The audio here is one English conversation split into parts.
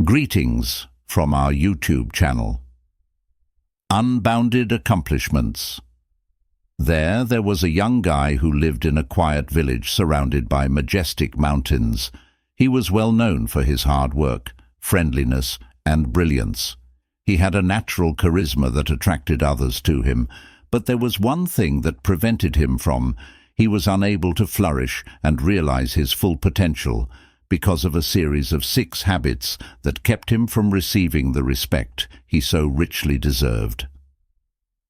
Greetings from our YouTube channel. Unbounded accomplishments. There was a young guy who lived in a quiet village surrounded by majestic mountains. He was well known for his hard work, friendliness, and brilliance. He had a natural charisma that attracted others to him, but there was one thing that prevented him from. He was unable to flourish and realize his full potential because of a series of 6 habits that kept him from receiving the respect he so richly deserved.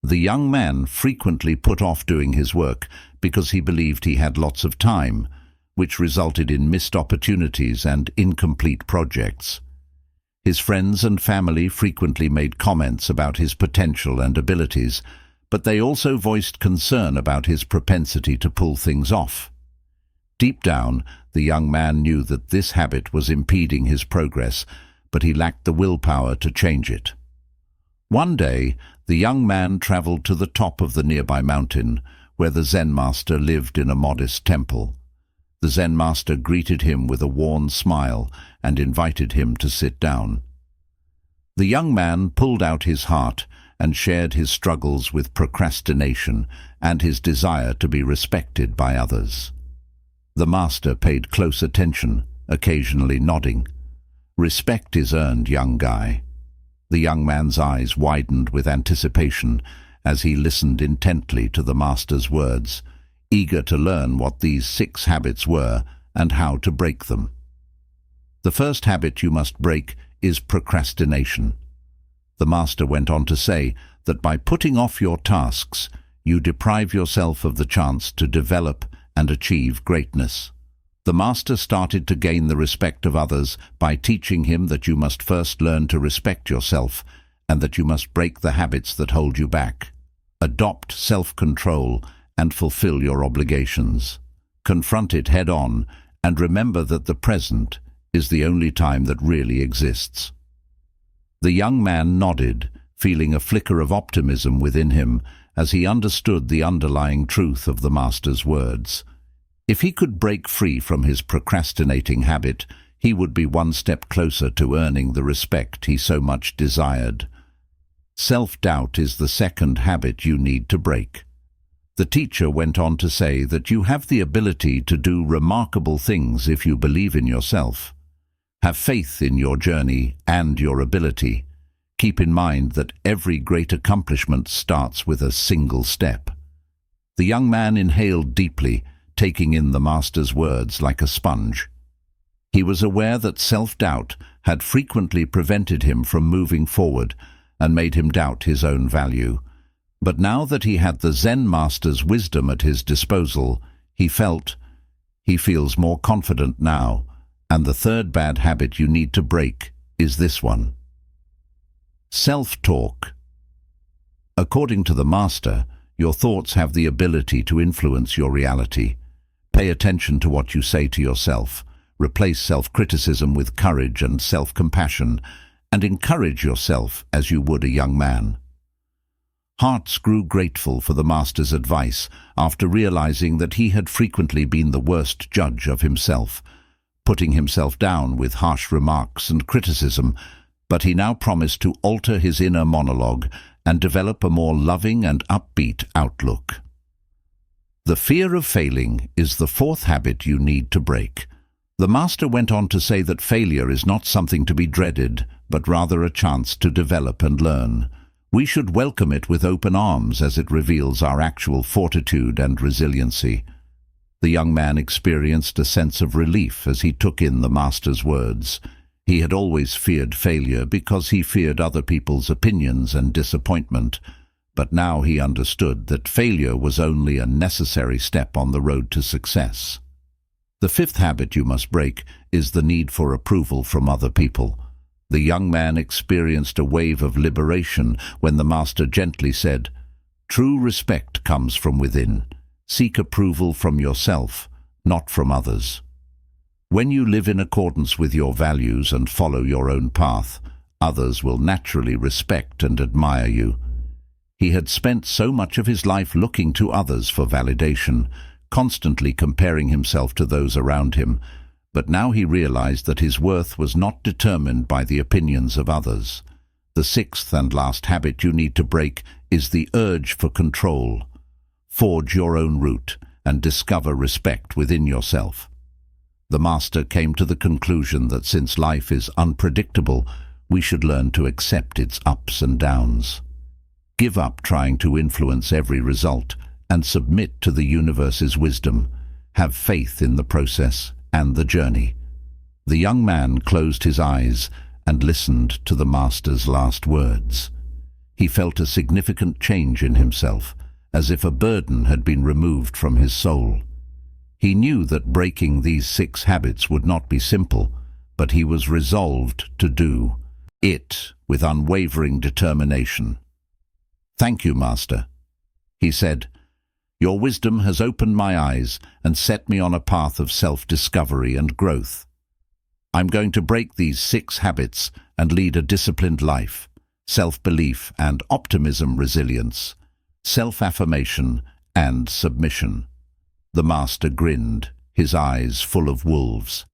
The young man frequently put off doing his work because he believed he had lots of time, which resulted in missed opportunities and incomplete projects. His friends and family frequently made comments about his potential and abilities, but they also voiced concern about his propensity to pull things off. Deep down, the young man knew that this habit was impeding his progress, but he lacked the willpower to change it. One day, the young man traveled to the top of the nearby mountain, where the Zen master lived in a modest temple. The Zen master greeted him with a warm smile and invited him to sit down. The young man pulled out his heart and shared his struggles with procrastination and his desire to be respected by others. The master paid close attention, occasionally nodding. "Respect is earned, young guy." The young man's eyes widened with anticipation as he listened intently to the master's words, eager to learn what these 6 habits were and how to break them. The first habit you must break is procrastination. The master went on to say that by putting off your tasks, you deprive yourself of the chance to develop and achieve greatness. The master started to gain the respect of others by teaching him that you must first learn to respect yourself and that you must break the habits that hold you back. Adopt self-control and fulfill your obligations. Confront it head-on and remember that the present is the only time that really exists. The young man nodded, feeling a flicker of optimism within him as he understood the underlying truth of the master's words. If he could break free from his procrastinating habit, he would be one step closer to earning the respect he so much desired. Self-doubt is the second habit you need to break. The teacher went on to say that you have the ability to do remarkable things if you believe in yourself. Have faith in your journey and your ability. Keep in mind that every great accomplishment starts with a single step. The young man inhaled deeply, taking in the master's words like a sponge. He was aware that self-doubt had frequently prevented him from moving forward and made him doubt his own value. But now that he had the Zen master's wisdom at his disposal, he feels more confident now, and the third bad habit you need to break is this one. Self-talk. According to the master, your thoughts have the ability to influence your reality. Pay attention to what you say to yourself. Replace self-criticism with courage and self-compassion, and encourage yourself as you would a young man. Hearts grew grateful for the master's advice after realizing that he had frequently been the worst judge of himself, putting himself down with harsh remarks and criticism, but he now promised to alter his inner monologue and develop a more loving and upbeat outlook. The fear of failing is the 4th habit you need to break. The master went on to say that failure is not something to be dreaded, but rather a chance to develop and learn. We should welcome it with open arms as it reveals our actual fortitude and resiliency. The young man experienced a sense of relief as he took in the master's words. He had always feared failure because he feared other people's opinions and disappointment, but now he understood that failure was only a necessary step on the road to success. The 5th habit you must break is the need for approval from other people. The young man experienced a wave of liberation when the master gently said, "True respect comes from within. Seek approval from yourself, not from others." When you live in accordance with your values and follow your own path, others will naturally respect and admire you. He had spent so much of his life looking to others for validation, constantly comparing himself to those around him, But now he realized that his worth was not determined by the opinions of others. The sixth and last habit you need to break is the urge for control. Forge your own route and discover respect within yourself. The master came to the conclusion that since life is unpredictable, we should learn to accept its ups and downs. Give up trying to influence every result and submit to the universe's wisdom. Have faith in the process and the journey. The young man closed his eyes and listened to the master's last words. He felt a significant change in himself, as if a burden had been removed from his soul. He knew that breaking these 6 habits would not be simple, but he was resolved to do it with unwavering determination. "Thank you, Master," he said. "Your wisdom has opened my eyes and set me on a path of self-discovery and growth. I'm going to break these 6 habits and lead a disciplined life, self-belief and optimism, resilience, self-affirmation and submission." The master grinned, his eyes full of wolves.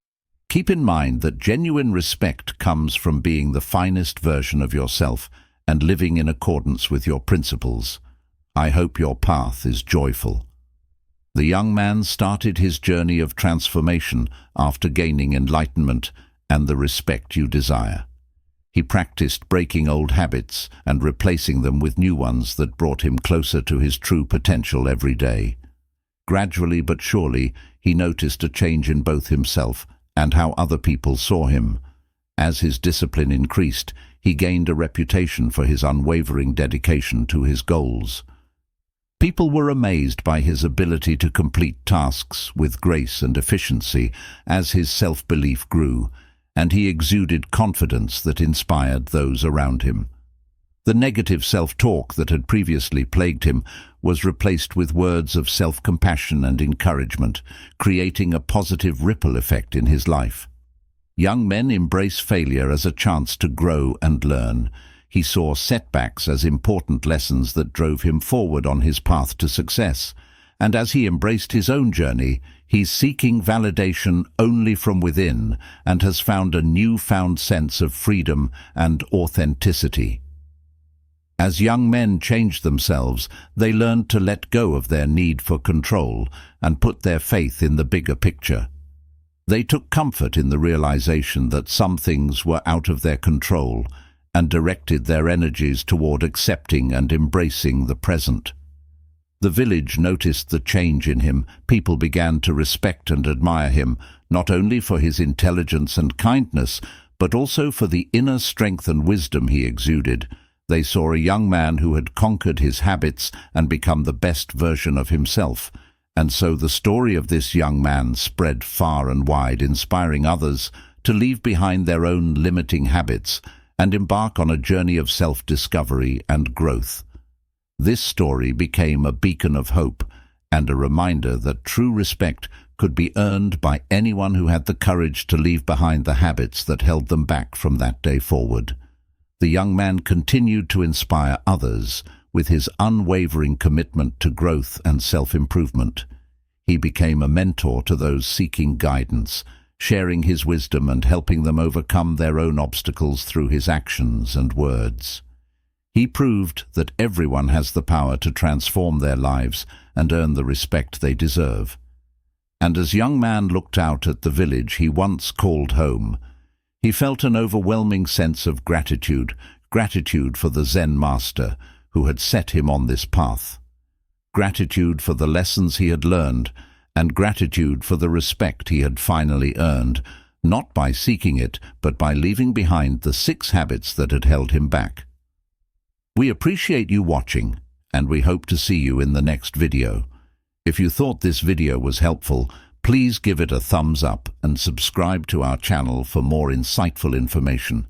Keep in mind that genuine respect comes from being the finest version of yourself and living in accordance with your principles. I hope your path is joyful. The young man started his journey of transformation after gaining enlightenment and the respect you desire. He practiced breaking old habits and replacing them with new ones that brought him closer to his true potential every day. Gradually but surely, he noticed a change in both himself and how other people saw him. As his discipline increased, he gained a reputation for his unwavering dedication to his goals. People were amazed by his ability to complete tasks with grace and efficiency as his self-belief grew, and he exuded confidence that inspired those around him. The negative self-talk that had previously plagued him was replaced with words of self-compassion and encouragement, creating a positive ripple effect in his life. Young men embrace failure as a chance to grow and learn. He saw setbacks as important lessons that drove him forward on his path to success. And as he embraced his own journey, he's seeking validation only from within and has found a newfound sense of freedom and authenticity. As young men changed themselves, they learned to let go of their need for control and put their faith in the bigger picture. They took comfort in the realization that some things were out of their control and directed their energies toward accepting and embracing the present. The village noticed the change in him. People began to respect and admire him, not only for his intelligence and kindness, but also for the inner strength and wisdom he exuded. They saw a young man who had conquered his habits and become the best version of himself. And so the story of this young man spread far and wide, inspiring others to leave behind their own limiting habits and embark on a journey of self-discovery and growth. This story became a beacon of hope and a reminder that true respect could be earned by anyone who had the courage to leave behind the habits that held them back from that day forward. The young man continued to inspire others with his unwavering commitment to growth and self-improvement. He became a mentor to those seeking guidance, sharing his wisdom and helping them overcome their own obstacles through his actions and words. He proved that everyone has the power to transform their lives and earn the respect they deserve. And as young man looked out at the village he once called home, he felt an overwhelming sense of gratitude for the Zen master who had set him on this path, gratitude for the lessons he had learned, and gratitude for the respect he had finally earned, not by seeking it, but by leaving behind the 6 habits that had held him back. We appreciate you watching, and we hope to see you in the next video. If you thought this video was helpful, please give it a thumbs up and subscribe to our channel for more insightful information.